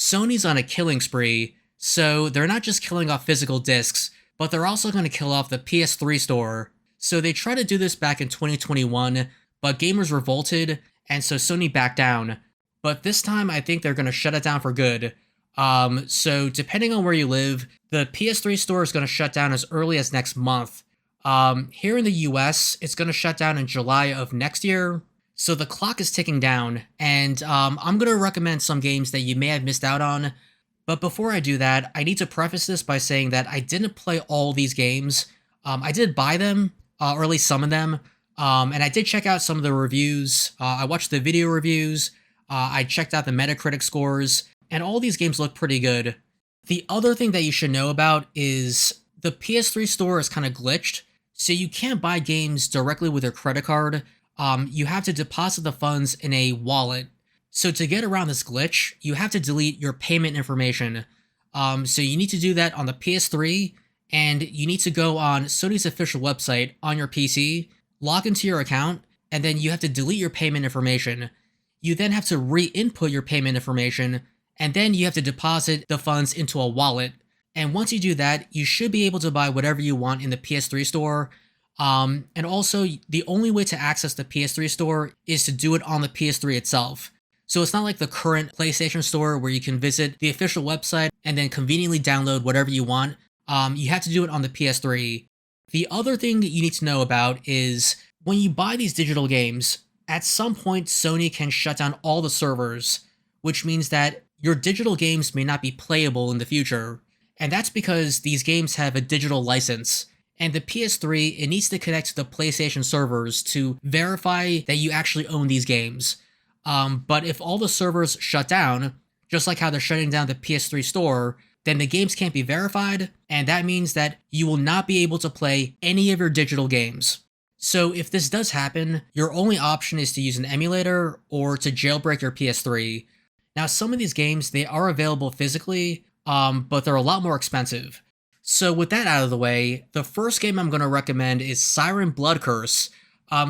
Sony's on a killing spree, so they're not just killing off physical discs, but they're also going to kill off the PS3 store. So they tried to do this back in 2021, but gamers revolted, and so Sony backed down. But this time, I think they're going to shut it down for good. So depending on where you live, the PS3 store is going to shut down as early as next month. Here in the US, it's going to shut down in July of next year. So the clock is ticking down, and I'm going to recommend some games that you may have missed out on. But before I do that, I need to preface this by saying that I didn't play all these games. I did buy them, or at least some of them, and I did check out some of the reviews. I watched the video reviews, I checked out the Metacritic scores, and all these games look pretty good. The other thing that you should know about is the PS3 store is kind of glitched, so you can't buy games directly with your credit card. You have to deposit the funds in a wallet. So to get around this glitch, you have to delete your payment information. So you need to do that on the PS3, and you need to go on Sony's official website on your PC, log into your account, and then you have to delete your payment information. You then have to re-input your payment information, and then you have to deposit the funds into a wallet. And once you do that, you should be able to buy whatever you want in the PS3 store. And also, the only way to access the PS3 store is to do it on the PS3 itself. So it's not like the current PlayStation store where you can visit the official website and then conveniently download whatever you want. You have to do it on the PS3. The other thing you need to know about is when you buy these digital games, at some point Sony can shut down all the servers, which means that your digital games may not be playable in the future. And that's because these games have a digital license. And the PS3, it needs to connect to the PlayStation servers to verify that you actually own these games. But if all the servers shut down, just like how they're shutting down the PS3 store, then the games can't be verified, and that means that you will not be able to play any of your digital games. So if this does happen, your only option is to use an emulator or to jailbreak your PS3. Now, some of these games, they are available physically, but they're a lot more expensive. So with that out of the way, the first game I'm going to recommend is Siren Blood Curse.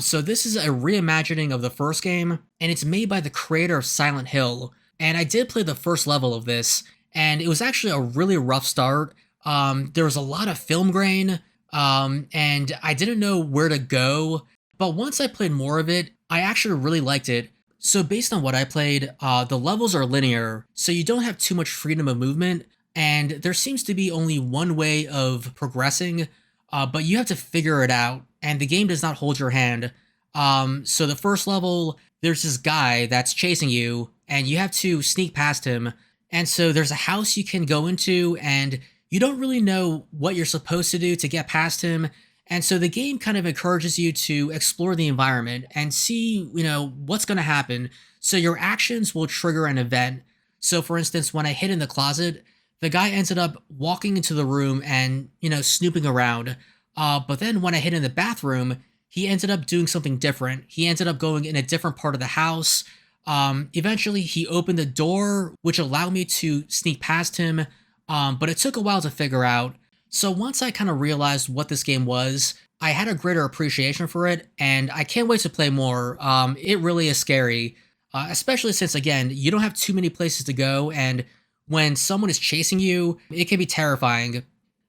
So this is a reimagining of the first game, and it's made by the creator of Silent Hill. And I did play the first level of this, and it was actually a really rough start. There was a lot of film grain, and I didn't know where to go. But once I played more of it, I actually really liked it. So based on what I played, the levels are linear, so you don't have too much freedom of movement, and there seems to be only one way of progressing, but you have to figure it out, and the game does not hold your hand. So the first level, there's this guy that's chasing you, and you have to sneak past him, and so there's a house you can go into, and you don't really know what you're supposed to do to get past him, and so the game kind of encourages you to explore the environment and see, what's going to happen, so your actions will trigger an event. So for instance, when I hid in the closet, the guy ended up walking into the room and, snooping around. But then when I hid in the bathroom, he ended up doing something different. He ended up going in a different part of the house. Eventually, he opened the door, which allowed me to sneak past him. But it took a while to figure out. So once I kind of realized what this game was, I had a greater appreciation for it, and I can't wait to play more. It really is scary, especially since, again, you don't have too many places to go, and when someone is chasing you, it can be terrifying.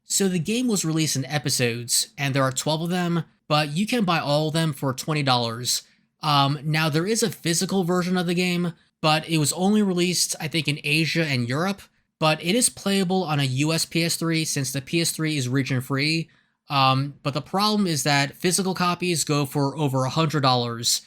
So the game was released in episodes, and there are 12 of them, but you can buy all of them for $20. Now, there is a physical version of the game, but it was only released, I think, in Asia and Europe, but it is playable on a US PS3 since the PS3 is region-free. But the problem is that physical copies go for over $100.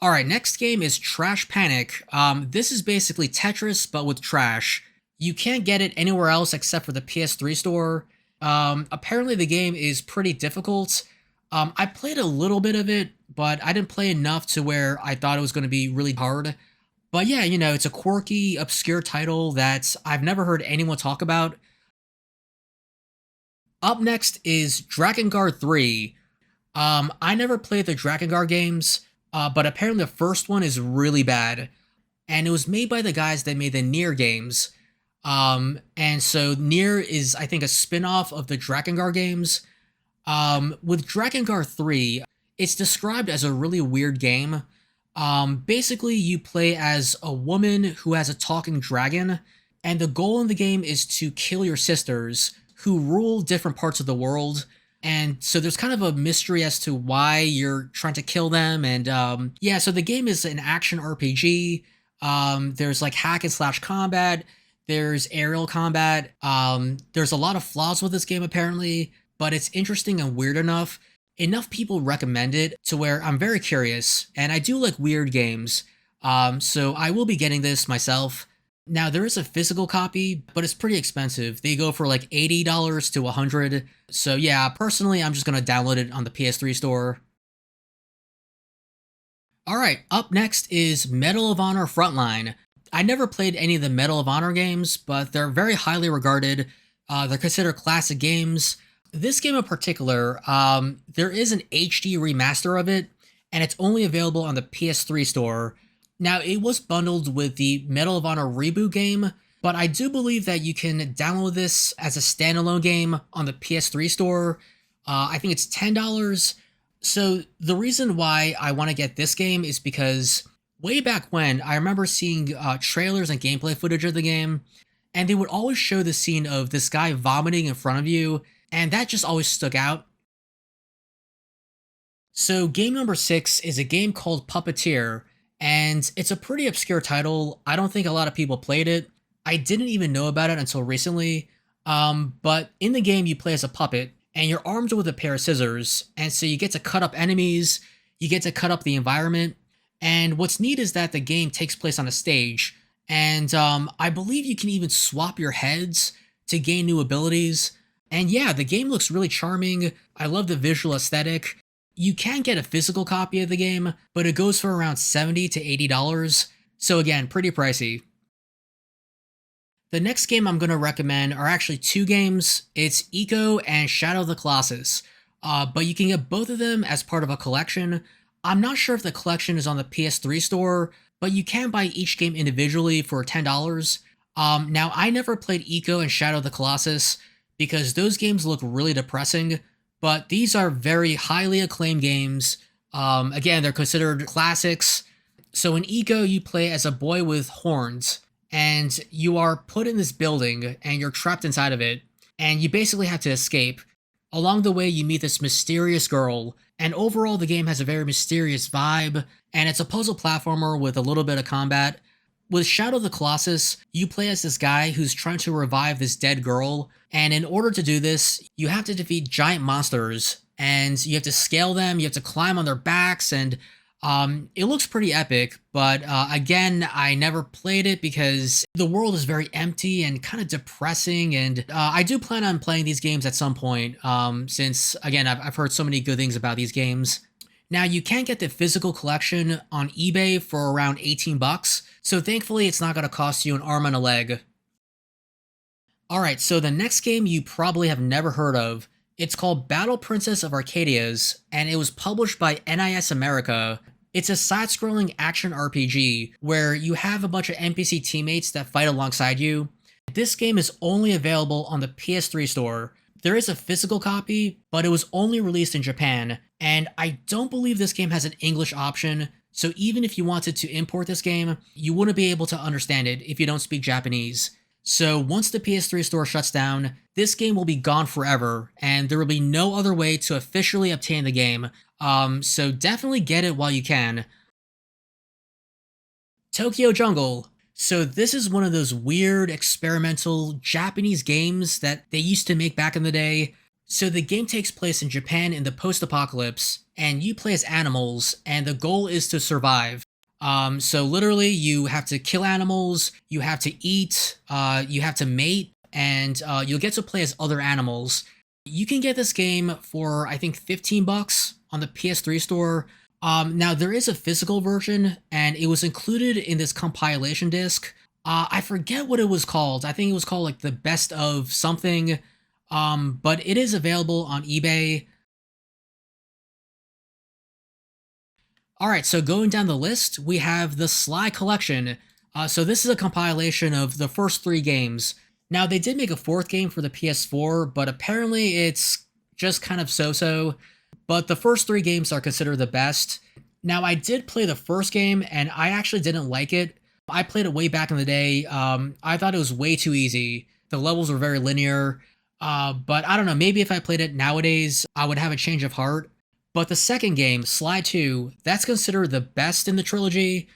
Alright, next game is Trash Panic. This is basically Tetris, but with trash. You can't get it anywhere else except for the PS3 store. Apparently the game is pretty difficult. I played a little bit of it, but I didn't play enough to where I thought it was going to be really hard. But yeah, it's a quirky, obscure title that I've never heard anyone talk about. Up next is Drakengard 3. I never played the Drakengard games, but apparently the first one is really bad. And it was made by the guys that made the Nier games. And so Nier is, I think, a spin-off of the Drakengard games. With Drakengard 3, it's described as a really weird game. Basically, you play as a woman who has a talking dragon, And the goal in the game is to kill your sisters who rule different parts of the world. And so there's kind of a mystery as to why you're trying to kill them. And yeah, so the game is an action RPG. There's like hack and slash combat. There's aerial combat. There's a lot of flaws with this game apparently, but it's interesting and weird enough. Enough people recommend it to where I'm very curious, and I do like weird games. So I will be getting this myself. Now there is a physical copy, but it's pretty expensive. They go for like $80 to $100. So yeah, personally, I'm just gonna download it on the PS3 store. Alright, up next is Medal of Honor Frontline. I never played any of the Medal of Honor games, but they're very highly regarded. They're considered classic games. This game in particular, there is an HD remaster of it, and it's only available on the PS3 store. Now, it was bundled with the Medal of Honor reboot game, but I do believe that you can download this as a standalone game on the PS3 store. I think it's $10. So the reason why I want to get this game is because way back when, I remember seeing trailers and gameplay footage of the game, and they would always show the scene of this guy vomiting in front of you, and that just always stuck out. So game number 6 is a game called Puppeteer, and it's a pretty obscure title. I don't think a lot of people played it. I didn't even know about it until recently. But in the game, you play as a puppet, and you're armed with a pair of scissors, and so you get to cut up enemies, you get to cut up the environment, and what's neat is that the game takes place on a stage, and I believe you can even swap your heads to gain new abilities. And yeah, the game looks really charming. I love the visual aesthetic. You can get a physical copy of the game, but it goes for around $70 to $80. So again, pretty pricey. The next game I'm going to recommend are actually two games. It's Ico and Shadow the Colossus. But you can get both of them as part of a collection. I'm not sure if the collection is on the PS3 store, but you can buy each game individually for $10. Now, I never played Ico and Shadow the Colossus because those games look really depressing, but these are very highly acclaimed games. Again, they're considered classics. So in Ico, you play as a boy with horns, and you are put in this building, and you're trapped inside of it, and you basically have to escape. Along the way, you meet this mysterious girl, and overall the game has a very mysterious vibe, and it's a puzzle platformer with a little bit of combat. With Shadow the Colossus, you play as this guy who's trying to revive this dead girl, and in order to do this, you have to defeat giant monsters, and you have to scale them, you have to climb on their backs, and it looks pretty epic, but again, I never played it because the world is very empty and kind of depressing, and I do plan on playing these games at some point, since, again, I've heard so many good things about these games. Now, you can get the physical collection on eBay for around 18 bucks, so thankfully it's not going to cost you an arm and a leg. Alright, so the next game you probably have never heard of. It's called Battle Princess of Arcadias, and it was published by NIS America. It's a side-scrolling action RPG where you have a bunch of NPC teammates that fight alongside you. This game is only available on the PS3 store. There is a physical copy, but it was only released in Japan, and I don't believe this game has an English option, so even if you wanted to import this game, you wouldn't be able to understand it if you don't speak Japanese. So once the PS3 store shuts down, this game will be gone forever, and there will be no other way to officially obtain the game, so definitely get it while you can. Tokyo Jungle. So this is one of those weird, experimental Japanese games that they used to make back in the day. So the game takes place in Japan in the post-apocalypse, and you play as animals, and the goal is to survive. So literally you have to kill animals, you have to eat, you have to mate, and you'll get to play as other animals. You can get this game for, I think, 15 bucks on the PS3 store. Now there is a physical version, and it was included in this compilation disc. I forget what it was called. I think it was called like the best of something. But it is available on eBay. Alright, so going down the list, we have the Sly Collection. So this is a compilation of the first 3 games. Now, they did make a 4th game for the PS4, but apparently it's just kind of so-so. But the first 3 games are considered the best. Now, I did play the first game, and I actually didn't like it. I played it way back in the day. I thought it was way too easy. The levels were very linear. But I don't know, maybe if I played it nowadays, I would have a change of heart. But the second game, Sly 2, that's considered the best in the trilogy.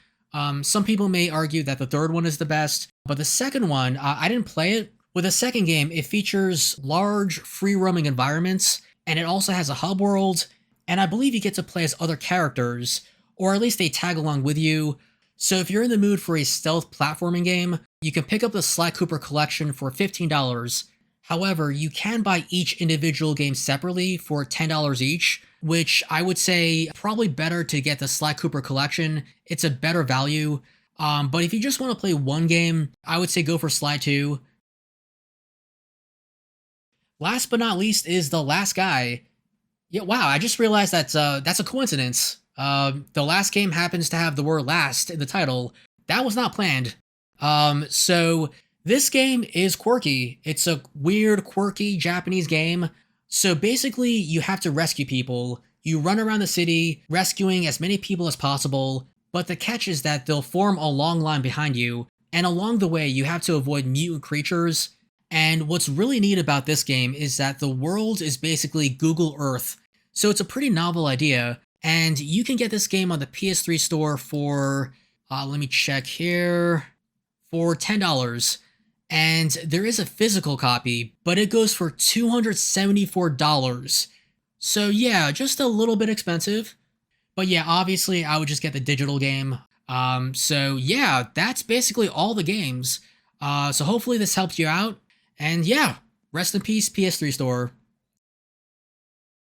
Some people may argue that the third one is the best, but the second one, I didn't play it. With the second game, it features large, free roaming environments, and it also has a hub world, and I believe you get to play as other characters, or at least they tag along with you. So if you're in the mood for a stealth platforming game, you can pick up the Sly Cooper collection for $15. However, you can buy each individual game separately for $10 each, which I would say probably better to get the Sly Cooper collection. It's a better value. But if you just want to play one game, I would say go for Sly 2. Last but not least is The Last Guy. Yeah, wow, I just realized that's a coincidence. The last game happens to have the word last in the title. That was not planned. So this game is quirky. It's a weird, quirky Japanese game. So basically, you have to rescue people. You run around the city, rescuing as many people as possible, but the catch is that they'll form a long line behind you, and along the way, you have to avoid mutant creatures. And what's really neat about this game is that the world is basically Google Earth. So it's a pretty novel idea, and you can get this game on the PS3 store for, let me check here, for $10. And there is a physical copy, but it goes for $274. So yeah, just a little bit expensive. But yeah, obviously I would just get the digital game. So yeah, that's basically all the games. So hopefully this helped you out. And yeah, rest in peace, PS3 store.